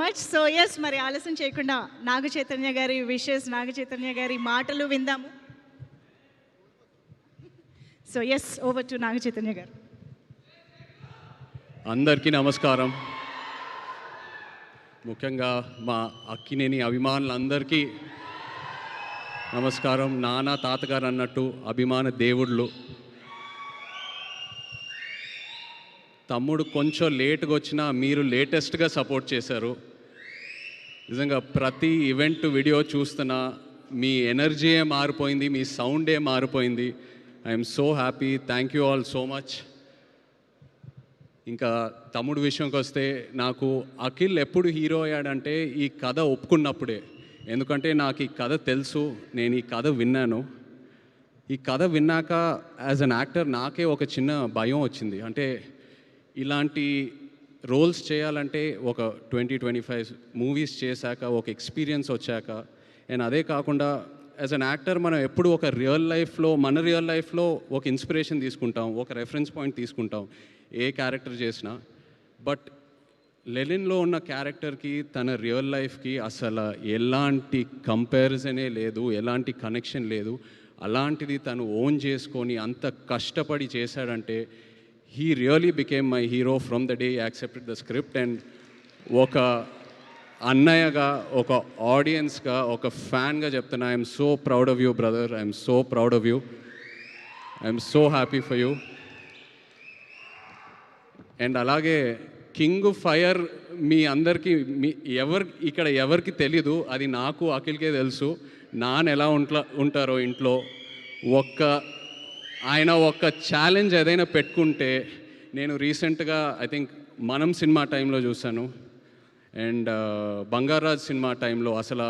Much. So yes, మరి ఆలస్యం చేయకుండా నాగ చైతన్య గారి విషెస్, నాగ చైతన్య గారి మాటలు విందాము. So yes, over to Naga Chaitanya గారు. అందరికీ నమస్కారం. ముఖ్యంగా మా అక్కినేని అభిమానులందరికీ నమస్కారం. నాన్న తాతగారు అన్నట్టు అభిమాన దేవుళ్ళు. తమ్ముడు కొంచెం లేట్గా వచ్చినా మీరు లేటెస్ట్గా సపోర్ట్ చేశారు. నిజంగా ప్రతి ఈవెంట్ వీడియో చూస్తున్నా మీ ఎనర్జీయే మారిపోయింది, మీ సౌండే మారిపోయింది. I'm so happy. Thank you all so much. ఇంకా తమ్ముడు విషయంకి వస్తే, నాకు అఖిల్ ఎప్పుడు హీరో అయ్యాడంటే ఈ కథ ఒప్పుకున్నప్పుడే. ఎందుకంటే నాకు ఈ కథ తెలుసు, నేను ఈ కథ విన్నాను. ఈ కథ విన్నాక యాజ్ అన్ యాక్టర్ నాకే ఒక చిన్న భయం వచ్చింది. అంటే ఇలాంటి రోల్స్ చేయాలంటే ఒక 20-25 మూవీస్ చేశాక ఒక ఎక్స్పీరియన్స్ వచ్చాక, అండ్ అదే కాకుండా యాజ్ అన్ యాక్టర్ మనం ఎప్పుడు ఒక మన రియల్ లైఫ్లో ఒక ఇన్స్పిరేషన్ తీసుకుంటాం, ఒక రెఫరెన్స్ పాయింట్ తీసుకుంటాం ఏ క్యారెక్టర్ చేసినా. బట్ లెనిన్లో ఉన్న క్యారెక్టర్కి తన రియల్ లైఫ్కి అసలు ఎలాంటి కంపారిజనే లేదు, ఎలాంటి కనెక్షన్ లేదు. అలాంటిది తను ఓన్ చేసుకొని అంత కష్టపడి చేశాడంటే he really became my hero from the day accepted the script. And ఒక అన్నయ్యగా, ఒక ఆడియన్స్గా, ఒక ఫ్యాన్గా చెప్తున్నా, I'm so proud of you brother. I'm so proud of you. I'm so happy for you. And అలాగే కింగ్ ఫైర్ మీ అందరికీ ఇక్కడ ఎవరికి తెలీదు, అది నాకు అఖిల్కే తెలుసు. నాన్న ఎలా ఉంటారో ఇంట్లో. ఆయన ఒక్క ఛాలెంజ్ ఏదైనా పెట్టుకుంటే, నేను రీసెంట్గా ఐ థింక్ మనం సినిమా టైంలో చూశాను, అండ్ బంగారాజ్ సినిమా టైంలో అసలు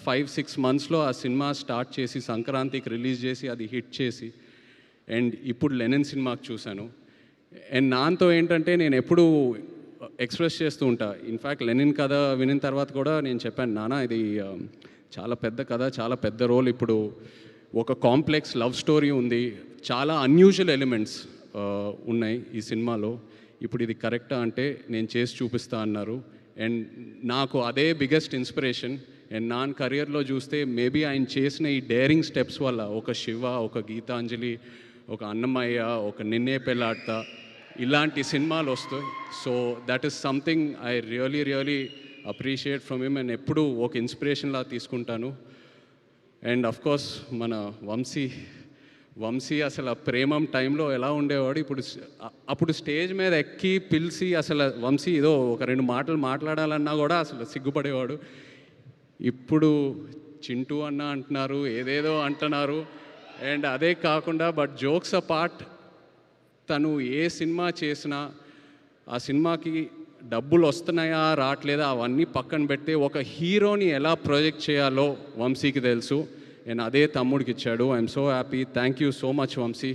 5-6 మంత్స్లో ఆ సినిమా స్టార్ట్ చేసి సంక్రాంతికి రిలీజ్ చేసి అది హిట్ చేసి, అండ్ ఇప్పుడు లెనిన్ సినిమాకి చూశాను. అండ్ నాన్నతో ఏంటంటే నేను ఎప్పుడూ ఎక్స్ప్రెస్ చేస్తూ ఉంటా. ఇన్ఫ్యాక్ట్ లెనిన్ కథ వినిన తర్వాత కూడా నేను చెప్పాను, నాన్న ఇది చాలా పెద్ద కథ, చాలా పెద్ద రోల్. ఇప్పుడు ఒక కాంప్లెక్స్ లవ్ స్టోరీ ఉంది, చాలా అన్యూజువల్ ఎలిమెంట్స్ ఉన్నాయి ఈ సినిమాలో. ఇప్పుడు ఇది కరెక్టా అంటే నేను చేసి చూపిస్తా అన్నారు. అండ్ నాకు అదే బిగ్గెస్ట్ ఇన్స్పిరేషన్. అండ్ నా కెరియర్లో చూస్తే మేబీ ఆయన చేసిన ఈ డేరింగ్ స్టెప్స్ వల్ల ఒక శివ, ఒక గీతాంజలి, ఒక అన్నమయ్య, ఒక నిన్నే పెళ్ళాడతా, ఇలాంటి సినిమాలు వస్తాయి. So that is something I really appreciate from him. And ఎప్పుడూ ఒక ఇన్స్పిరేషన్లా తీసుకుంటాను. అండ్ అఫ్కోర్స్ మన వంశీ అసలు ప్రేమం టైంలో ఎలా ఉండేవాడు, అప్పుడు స్టేజ్ మీద ఎక్కి పిలిచి అసలు వంశీ ఏదో ఒక 2 మాటలు మాట్లాడాలన్నా కూడా అసలు సిగ్గుపడేవాడు. ఇప్పుడు చింటూ అన్న అంటున్నారు, ఏదేదో అంటున్నారు. అండ్ అదే కాకుండా బట్ జోక్స్ అపార్ట్, తను ఏ సినిమా చేసినా ఆ సినిమాకి డబ్బులు వస్తున్నాయా రావట్లేదా అవన్నీ పక్కన పెట్టి ఒక హీరోని ఎలా ప్రొజెక్ట్ చేయాలో వంశీకి తెలుసు. అండ్ అదే తమ్ముడికి ఇచ్చాడు. I'm so happy. Thank you so much Vamshi.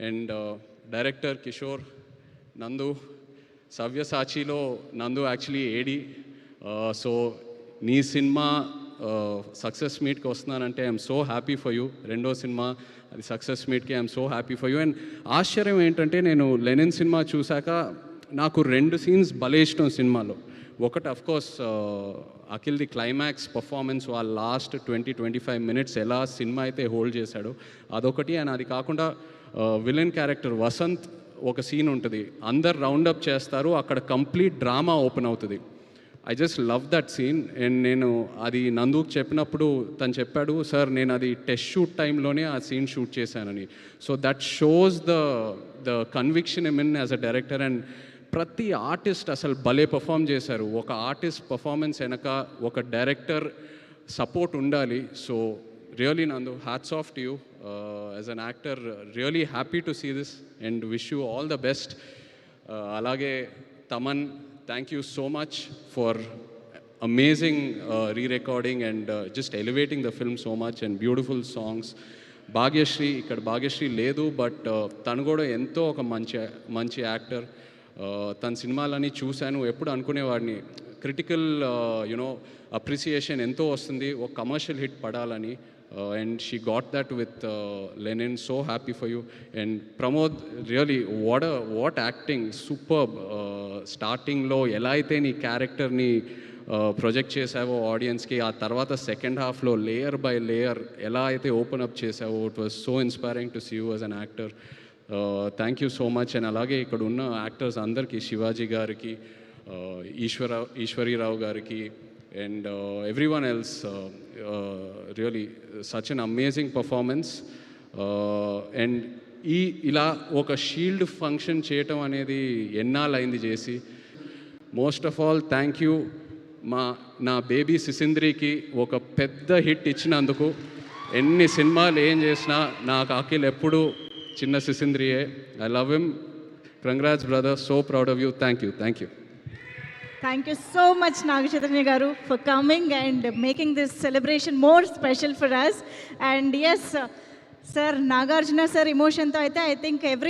And director Kishore, Nandu, సవ్యసాచిలో నందు యాక్చువల్లీ ఏడి. సో నీ సినిమా సక్సెస్ మీట్కి వస్తున్నానంటే I'm so happy for you. రెండో సినిమా అది సక్సెస్ మీట్కి I'm so happy for you. And ఆశ్చర్యం ఏంటంటే నేను లెనిన్ సినిమా చూశాక నాకు 2 సీన్స్ భలే ఇష్టం సినిమాలో. ఒకటి అఫ్కోర్స్ అఖిల్ది క్లైమాక్స్ పర్ఫార్మెన్స్, వాళ్ళ లాస్ట్ 20-25 మినిట్స్ ఎలా సినిమా అయితే హోల్డ్ చేశాడో అదొకటి. అండ్ అది కాకుండా విలన్ క్యారెక్టర్ వసంత్ ఒక సీన్ ఉంటుంది, అందరు రౌండప్ చేస్తారు, అక్కడ కంప్లీట్ డ్రామా ఓపెన్ అవుతుంది. I just love that scene. And నేను అది నందుకు చెప్పినప్పుడు తను చెప్పాడు, సార్ నేను అది టెస్ట్ షూట్ టైంలోనే ఆ సీన్ షూట్ చేశానని. So that shows the conviction in as a director. And ప్రతి ఆర్టిస్ట్ అసలు భలే పర్ఫామ్ చేశారు. ఒక ఆర్టిస్ట్ పర్ఫార్మెన్స్ వెనక ఒక డైరెక్టర్ సపోర్ట్ ఉండాలి. So really Nandu, hats off to you as an actor. Really happy to see this and wish you all the best. అలాగే Thaman, thank you so much for amazing re-recording and just elevating the film so much and beautiful songs. Bhagyashree, ఇక్కడ భాగ్యశ్రీ లేదు, but తను కూడా ఎంతో ఒక మంచి actor. తన సినిమాలని చూశాను, ఎప్పుడు అనుకునేవాడిని క్రిటికల్ అప్రిసియేషన్ ఎంతో వస్తుంది, ఒక కమర్షియల్ హిట్ పడాలని. and she got that with Lenin. So happy for you. And Pramod, really, what acting, superb. Starting లో ఎలా అయితే నీ క్యారెక్టర్ని ప్రొజెక్ట్ చేసావో ఆడియన్స్కి, ఆ తర్వాత సెకండ్ హాఫ్లో లేయర్ బై లేయర్ ఎలా అయితే ఓపెన్ అప్ చేసావో, it was so inspiring to see you as an actor. Thank you so much. And అలాగే ఇక్కడ ఉన్న యాక్టర్స్ అందరికీ, శివాజీ గారికి, ఈశ్వరీరావు గారికి, and everyone else, really such an amazing performance. And ఇలా ఒక షీల్డ్ ఫంక్షన్ చేయటం అనేది ఎన్నాళ్ళైంది చేసి. Most of all thank you నా బేబీ సిసింద్రికి ఒక పెద్ద హిట్ ఇచ్చినందుకు. ఎన్ని సినిమాలు ఏం చేసినా నాకు అఖిల్ ఎప్పుడు చిన్న సిసింద్రియే. I love him. Congrats brother, so proud of you. Thank you. Thank you so much, Naga Chaitanya Garu, for coming and making this celebration more special for us. And yes, sir, Nagarjuna sir emotion to I think every